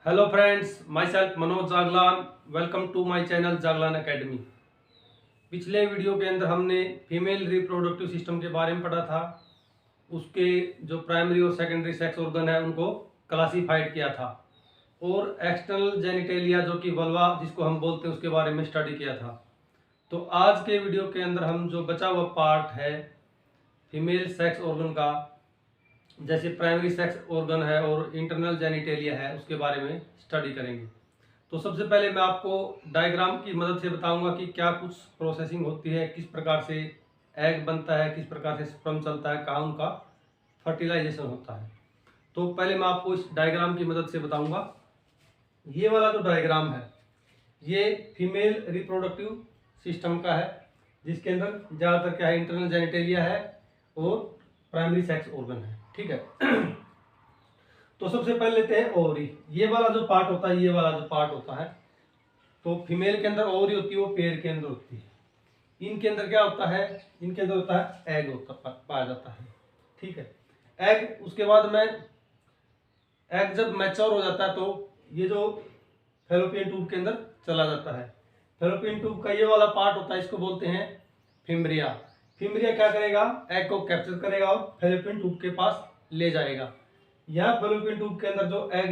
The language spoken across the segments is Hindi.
Hello friends, myself Manoj Jaglan. Welcome to my channel Jaglan academy. पिछले वीडियो के अंदर हमने फीमेल रिप्रोडक्टिव सिस्टम के बारे में पढ़ा था। उसके जो प्राइमरी और सेकेंडरी सेक्स ऑर्गन है उनको क्लासीफाइड किया था, और एक्सटर्नल जेनिटेलिया जो कि वल्वा जिसको हम बोलते हैं उसके बारे में स्टडी किया था। तो आज के वीडियो के अंदर हम जो बचा हुआ पार्ट है फीमेल सेक्स ऑर्गन का, जैसे प्राइमरी सेक्स ऑर्गन है और इंटरनल जेनिटेलिया है, उसके बारे में स्टडी करेंगे। तो सबसे पहले मैं आपको डायग्राम की मदद से बताऊंगा कि क्या कुछ प्रोसेसिंग होती है, किस प्रकार से एग बनता है, किस प्रकार से स्पर्म चलता है, कहाँ उनका फर्टिलाइजेशन होता है। तो पहले मैं आपको इस डायग्राम की मदद से बताऊंगा। ये वाला जो डायग्राम है ये फीमेल रिप्रोडक्टिव सिस्टम का है, जिसके अंदर ज़्यादातर क्या है, इंटरनल जेनिटेलिया है और प्राइमरी सेक्स ऑर्गन है। ठीक है। तो सबसे पहले लेते हैं ओवरी। ये वाला जो पार्ट होता है, ये वाला जो पार्ट होता है, तो फीमेल के अंदर ओवरी होती है, वो पेड़ के अंदर होती है। इनके अंदर क्या होता है, इनके अंदर होता है एग होता पाया जाता है। ठीक है। एग, उसके बाद में एग जब मैच्योर हो जाता है तो ये जो फैलोपियन ट्यूब के अंदर चला जाता है। फैलोपियन ट्यूब का ये वाला पार्ट होता है, इसको बोलते हैं फिम्ब्रिया। फिम्ब्रिया क्या करेगा, एग को कैप्चर करेगा और फैलोपियन ट्यूब के पास ले जाएगा। यहाँ फैलोपियन ट्यूब के अंदर जो एग,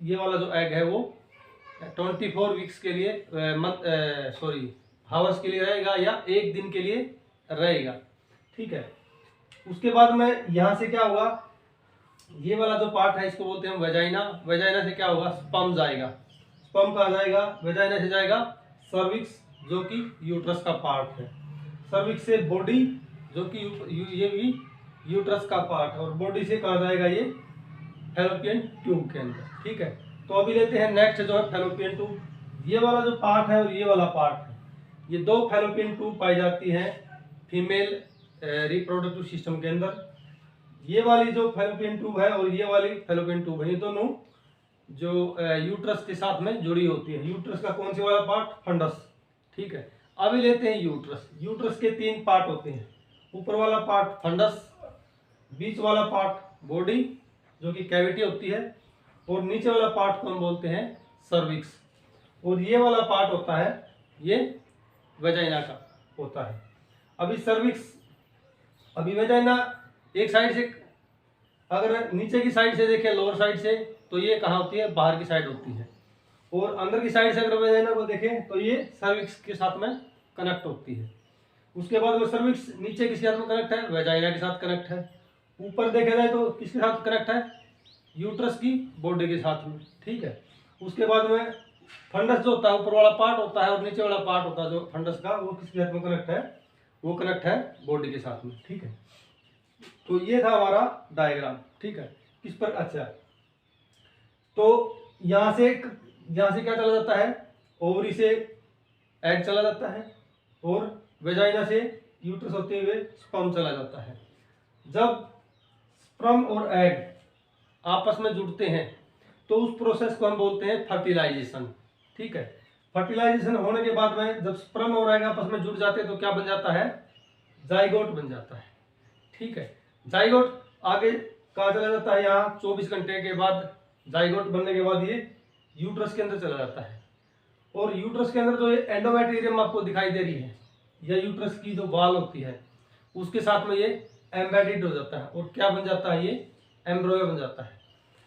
ये वाला जो एग है वो 24 वीक्स के लिए हावर्स के लिए रहेगा या एक दिन के लिए रहेगा। ठीक है। उसके बाद में यहाँ से क्या होगा, ये वाला जो पार्ट है इसको बोलते हैं वेजाइना। वेजाइना से क्या होगा, स्पर्म जाएगा। स्पर्म कहाँ जाएगा, वेजाइना से जाएगा सर्विक्स, जो कि यूट्रस का पार्ट है। सर्विक्स से बॉडी, जो कि ये भी यूट्रस का पार्ट है, और बॉडी से कहाँ जाएगा, ये फैलोपियन ट्यूब के अंदर। ठीक है। तो अभी लेते हैं नेक्स्ट जो है फैलोपियन ट्यूब। ये वाला जो पार्ट है और ये वाला पार्ट है, ये दो फैलोपियन ट्यूब पाई जाती है फीमेल रिप्रोडक्टिव सिस्टम के अंदर। ये वाली जो फैलोपियन ट्यूब है और ये वाली फैलोपियन ट्यूब है, ये दोनों जो यूट्रस के साथ में जुड़ी होती है। यूट्रस का कौन सी वाला पार्ट, फंडस। ठीक है। अभी लेते हैं यूट्रस। यूट्रस के तीन पार्ट होते हैं। ऊपर वाला पार्ट फंडस, बीच वाला पार्ट बॉडी जो कि कैविटी होती है, और नीचे वाला पार्ट को हम बोलते हैं सर्विक्स। और ये वाला पार्ट होता है, ये वेजाइना का होता है। अभी सर्विक्स, अभी वेजाइना एक साइड से, अगर नीचे की साइड से देखें, लोअर साइड से, तो ये कहाँ होती है, बाहर की साइड होती है। और अंदर की साइड से अगर वेजाइना को देखें तो ये सर्विक्स के साथ में कनेक्ट होती है। उसके बाद में सर्विक्स नीचे किसके साथ में कनेक्ट है, वेजाइना के साथ कनेक्ट है। ऊपर देखा जाए तो किसके साथ कनेक्ट है, यूट्रस की बॉडी के साथ में। ठीक है। उसके बाद में फंडस जो होता है, ऊपर वाला पार्ट होता है और नीचे वाला पार्ट होता है जो फंडस का, वो किसके साथ में कनेक्ट है, वो कनेक्ट है बॉडी के साथ में। ठीक है। तो ये था हमारा डायग्राम। ठीक है। किस पर, अच्छा, तो यहाँ से क्या चला जाता है, ओवरी से एग चला जाता है, और वेजाइना से यूट्रस होते हुए स्पर्म चला जाता है। जब स्पर्म और एग आपस में जुड़ते हैं तो उस प्रोसेस को हम बोलते हैं फर्टिलाइजेशन। ठीक है। फर्टिलाइजेशन होने के बाद में जब स्पर्म और एग आपस में जुड़ जाते हैं तो क्या बन जाता है, जाइगोट बन जाता है। ठीक है। जाइगोट आगे कहाँ चला जाता है, यहाँ 24 घंटे के बाद जाइगोट बनने के बाद ये यूट्रस के अंदर चला जाता है। और यूट्रस के अंदर जो ये एंडोमेट्रियम आपको दिखाई दे रही है, या यूट्रस की जो वाल होती है, उसके साथ में ये एम्बेडेड हो जाता है और क्या बन जाता है, ये एम्ब्रोयो बन जाता है।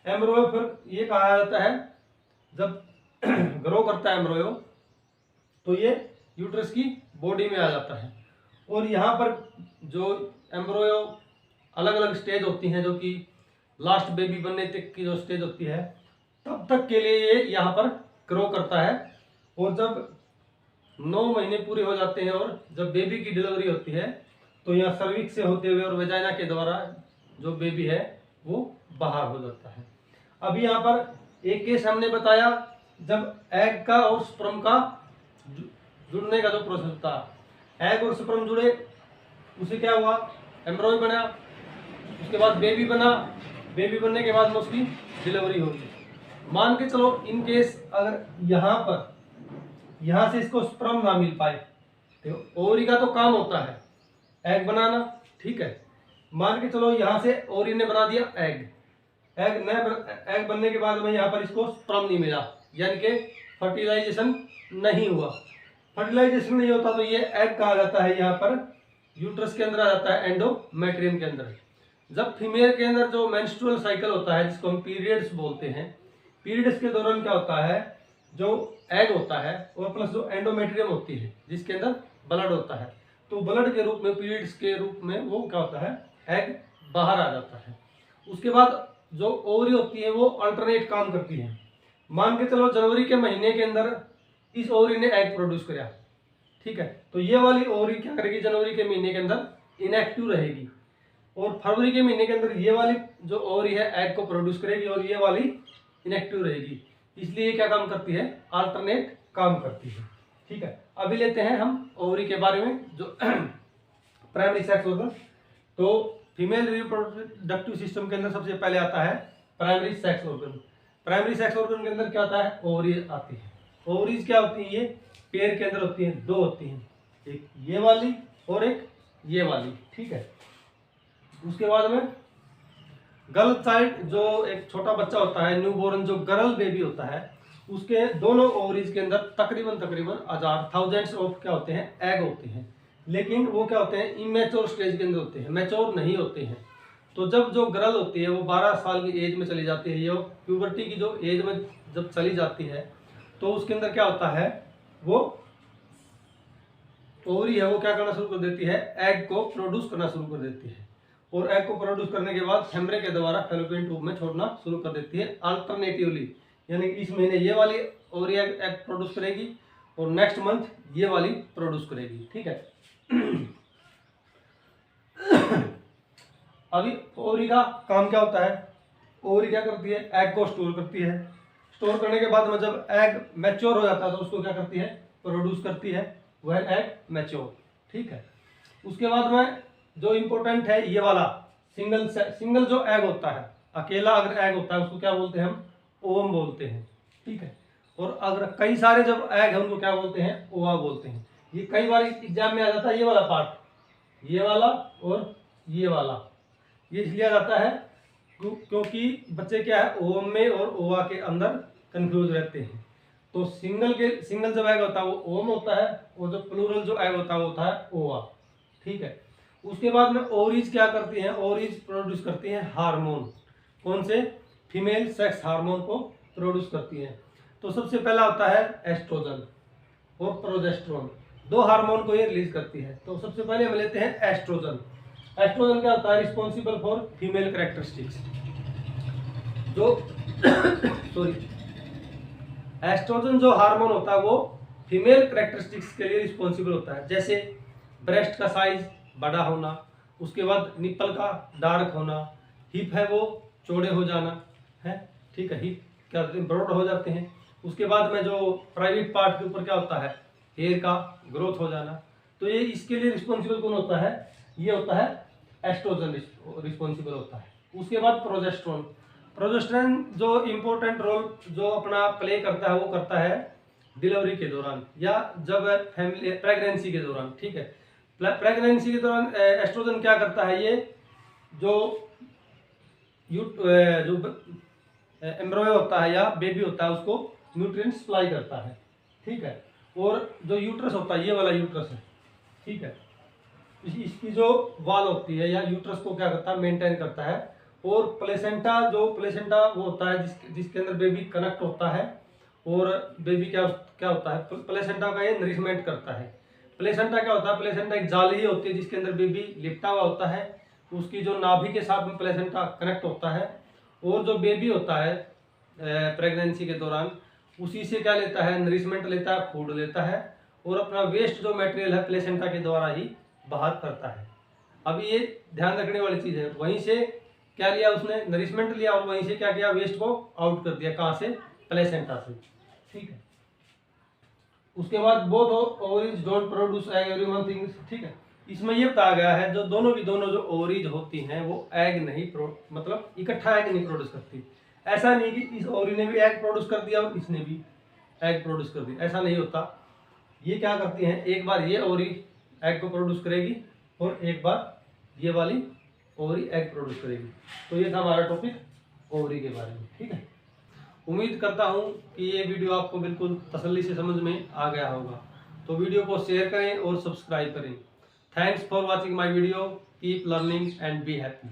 एम्ब्रोयो फिर ये कहा जाता है, जब ग्रो करता है एम्ब्रोयो तो ये यूट्रस की बॉडी में आ जाता है। और यहाँ पर जो एम्ब्रोयो अलग अलग स्टेज होती हैं, जो कि लास्ट बेबी बनने तक की जो स्टेज होती है, तब तक के लिए ये यहाँ पर ग्रो करता है। और जब 9 महीने पूरे हो जाते हैं और जब बेबी की डिलीवरी होती है तो यहाँ सर्विक्स से होते हुए और वेजाइना के द्वारा जो बेबी है वो बाहर हो जाता है। अभी यहाँ पर एक केस हमने बताया, जब एग का और स्पर्म का जुड़ने का जो प्रोसेस था, एग और स्पर्म जुड़े, उसे क्या हुआ, एम्ब्रॉय बना, उसके बाद बेबी बना, बेबी बनने के बाद में उसकी डिलीवरी होगी। मान के चलो इन केस अगर यहाँ से इसको स्पर्म ना मिल पाए, तो ओवरी का तो काम होता है एग बनाना। ठीक है। मान के चलो यहाँ से ओवरी ने बना दिया एग, एग बनने के बाद में यहाँ पर इसको स्पर्म नहीं मिला, यानी कि फर्टिलाइजेशन नहीं हुआ। फर्टिलाइजेशन नहीं होता तो ये एग कहा जाता है यहाँ पर यूट्रस के अंदर आ जाता है, एंडोमेट्रियम के अंदर। जब फीमेल के अंदर जो मेंस्ट्रुअल साइकिल होता है जिसको हम पीरियड्स बोलते हैं, पीरियड्स के दौरान क्या होता है, जो एग होता है और प्लस जो एंडोमेट्रियम होती है जिसके अंदर ब्लड होता है, तो ब्लड के रूप में, पीरियड्स के रूप में वो क्या होता है, एग बाहर आ जाता है। उसके बाद जो ओवरी होती है वो अल्टरनेट काम करती है। मान के चलो जनवरी के महीने के अंदर इस ओवरी ने एग प्रोड्यूस किया, ठीक है, तो ये वाली ओवरी क्या करेगी, जनवरी के महीने के अंदर इनएक्टिव रहेगी, और फरवरी के महीने के अंदर ये वाली जो ओवरी है एग को प्रोड्यूस करेगी और ये वाली इनएक्टिव रहेगी। इसलिए ये क्या काम करती है, अल्टरनेट काम करती है। ठीक है, अभी लेते हैं हम ओवरी के बारे में, जो प्राइमरी सेक्स ऑर्गन। तो फीमेल रिप्रोडक्टिव सिस्टम के अंदर सबसे पहले आता है primary sex organ. Primary sex organ के अंदर क्या आता है, ओवरी आती है। ओवरीज क्या होती है, ये पेयर के अंदर होती हैं, दो होती हैं, एक ये वाली और एक ये वाली। ठीक है, उसके बाद में गर्ल चाइल्ड, जो एक छोटा बच्चा होता है, न्यूबॉर्न जो गर्ल बेबी होता है, उसके दोनों ओवरीज के अंदर तकरीबन हजार थाउजेंड्स ऑफ क्या होते हैं, एग होते हैं, लेकिन वो क्या होते हैं, इमेच्योर स्टेज के अंदर होते हैं, मैच्योर नहीं होते हैं। तो जब जो गर्ल होती है वो 12 साल की एज में चली जाती है, ये प्यूबर्टी की जो एज में जब चली जाती है, तो उसके अंदर क्या होता है, वो ओवरी है वो क्या करना शुरू कर देती है, एग को प्रोड्यूस करना शुरू कर देती है, और एग को प्रोड्यूस करने के बाद फैम्ब्रे के द्वारा फैलोपियन ट्यूब में छोड़ना शुरू कर देती है अल्टरनेटिवली। यानी कि इस महीने ये वाली ओवरी एग प्रोड्यूस करेगी और नेक्स्ट मंथ ये वाली प्रोड्यूस करेगी। ठीक है, अभी ओवरी का काम क्या होता है, ओवरी क्या करती है, एग को स्टोर करती है। स्टोर करने के बाद में जब एग मैच्योर हो जाता है तो उसको क्या करती है, प्रोड्यूस करती है, वह एग मैच्योर। ठीक है, उसके बाद में जो इम्पोर्टेंट है ये वाला सिंगल जो एग होता है, अकेला अगर एग होता है उसको क्या बोलते हैं, हम ओवम बोलते हैं। ठीक है, और अगर कई सारे जब एग है उनको क्या बोलते हैं, ओवा बोलते हैं। ये कई बार एग्जाम में आ जाता है, ये वाला पार्ट, ये वाला और ये वाला, ये इसलिए आ जाता है क्योंकि बच्चे क्या है, ओवम में और ओवा के अंदर कंफ्यूज रहते हैं। तो सिंगल जब एग होता है वो ओवम होता है, और जो प्लूरल जो एग होता है वो होता है ओवा। ठीक है, उसके बाद में ओवरीज क्या करती हैं, ओवरीज प्रोड्यूस करती हैं हार्मोन। कौन से, फीमेल सेक्स हार्मोन को प्रोड्यूस करती हैं। तो सबसे पहला होता है एस्ट्रोजन और प्रोजेस्टेरोन, दो हार्मोन को ये रिलीज करती है। तो सबसे पहले हम लेते हैं एस्ट्रोजन। एस्ट्रोजन क्या होता है, रिस्पॉन्सिबल फॉर फीमेल कैरेक्टरिस्टिक्स। जो सॉरी एस्ट्रोजन जो हार्मोन होता है वो फीमेल कैरेक्टरिस्टिक्स के लिए रिस्पॉन्सिबल होता है, जैसे ब्रेस्ट का साइज बड़ा होना, उसके बाद निप्पल का डार्क होना, हिप है वो चौड़े हो जाना है। ठीक है, हिप क्या होते हैं, ब्रॉड हो जाते हैं। उसके बाद में जो प्राइवेट पार्ट के ऊपर क्या होता है, हेयर का ग्रोथ हो जाना। तो ये इसके लिए रिस्पॉन्सिबल कौन होता है, ये होता है एस्ट्रोजन रिस्पॉन्सिबल होता है। उसके बाद प्रोजेस्टेरोन। प्रोजेस्टेरोन जो इम्पोर्टेंट रोल जो अपना प्ले करता है वो करता है डिलीवरी के दौरान या जब फैमिली प्रेगनेंसी के दौरान। ठीक है, प्रेगनेंसी के दौरान एस्ट्रोजन क्या करता है, ये जो एम्ब्रॉय होता है या बेबी होता है उसको न्यूट्रिएंट्स सप्लाई करता है। ठीक है, और जो यूट्रस होता है, ये वाला यूट्रस है, ठीक है, इसकी जो वाल होती है या यूट्रस को क्या करता है, मेंटेन करता है। और प्लेसेंटा वो होता है जिसके अंदर बेबी कनेक्ट होता है, और बेबी क्या होता है, प्लेसेंटा का ये नरिशमेंट करता है। प्लेसेंटा क्या होता है, प्लेसेंटा एक जाली ही होती है जिसके अंदर बेबी लिपटा हुआ होता है, उसकी जो नाभि के साथ में प्लेसेंटा कनेक्ट होता है, और जो बेबी होता है प्रेगनेंसी के दौरान उसी से क्या लेता है, नरिशमेंट लेता है, फूड लेता है, और अपना वेस्ट जो मटेरियल है प्लेसेंटा के द्वारा ही बाहर करता है। अब ये ध्यान रखने वाली चीज़ है, वहीं से क्या लिया उसने, नरिशमेंट लिया, और वहीं से क्या किया, वेस्ट को आउट कर दिया, कहाँ से, प्लेसेंटा से। ठीक है, उसके बाद both ovaries don't produce egg every month. ठीक है, इसमें ये बताया गया है जो दोनों जो ओवरीज होती हैं वो एग नहीं मतलब इकट्ठा एग नहीं प्रोड्यूस करती। ऐसा नहीं कि इस ओवरी ने भी एग प्रोड्यूस कर दिया और इसने भी एग प्रोड्यूस कर दिया, ऐसा नहीं होता। ये क्या करती हैं, एक बार ये ओवरी एग को प्रोड्यूस करेगी और एक बार ये वाली ओवरी एग प्रोड्यूस करेगी। तो ये था हमारा टॉपिक ओवरी के बारे में। ठीक है, उम्मीद करता हूँ कि ये वीडियो आपको बिल्कुल तसल्ली से समझ में आ गया होगा। तो वीडियो को शेयर करें और सब्सक्राइब करें। Thanks for watching my video. Keep learning and be happy.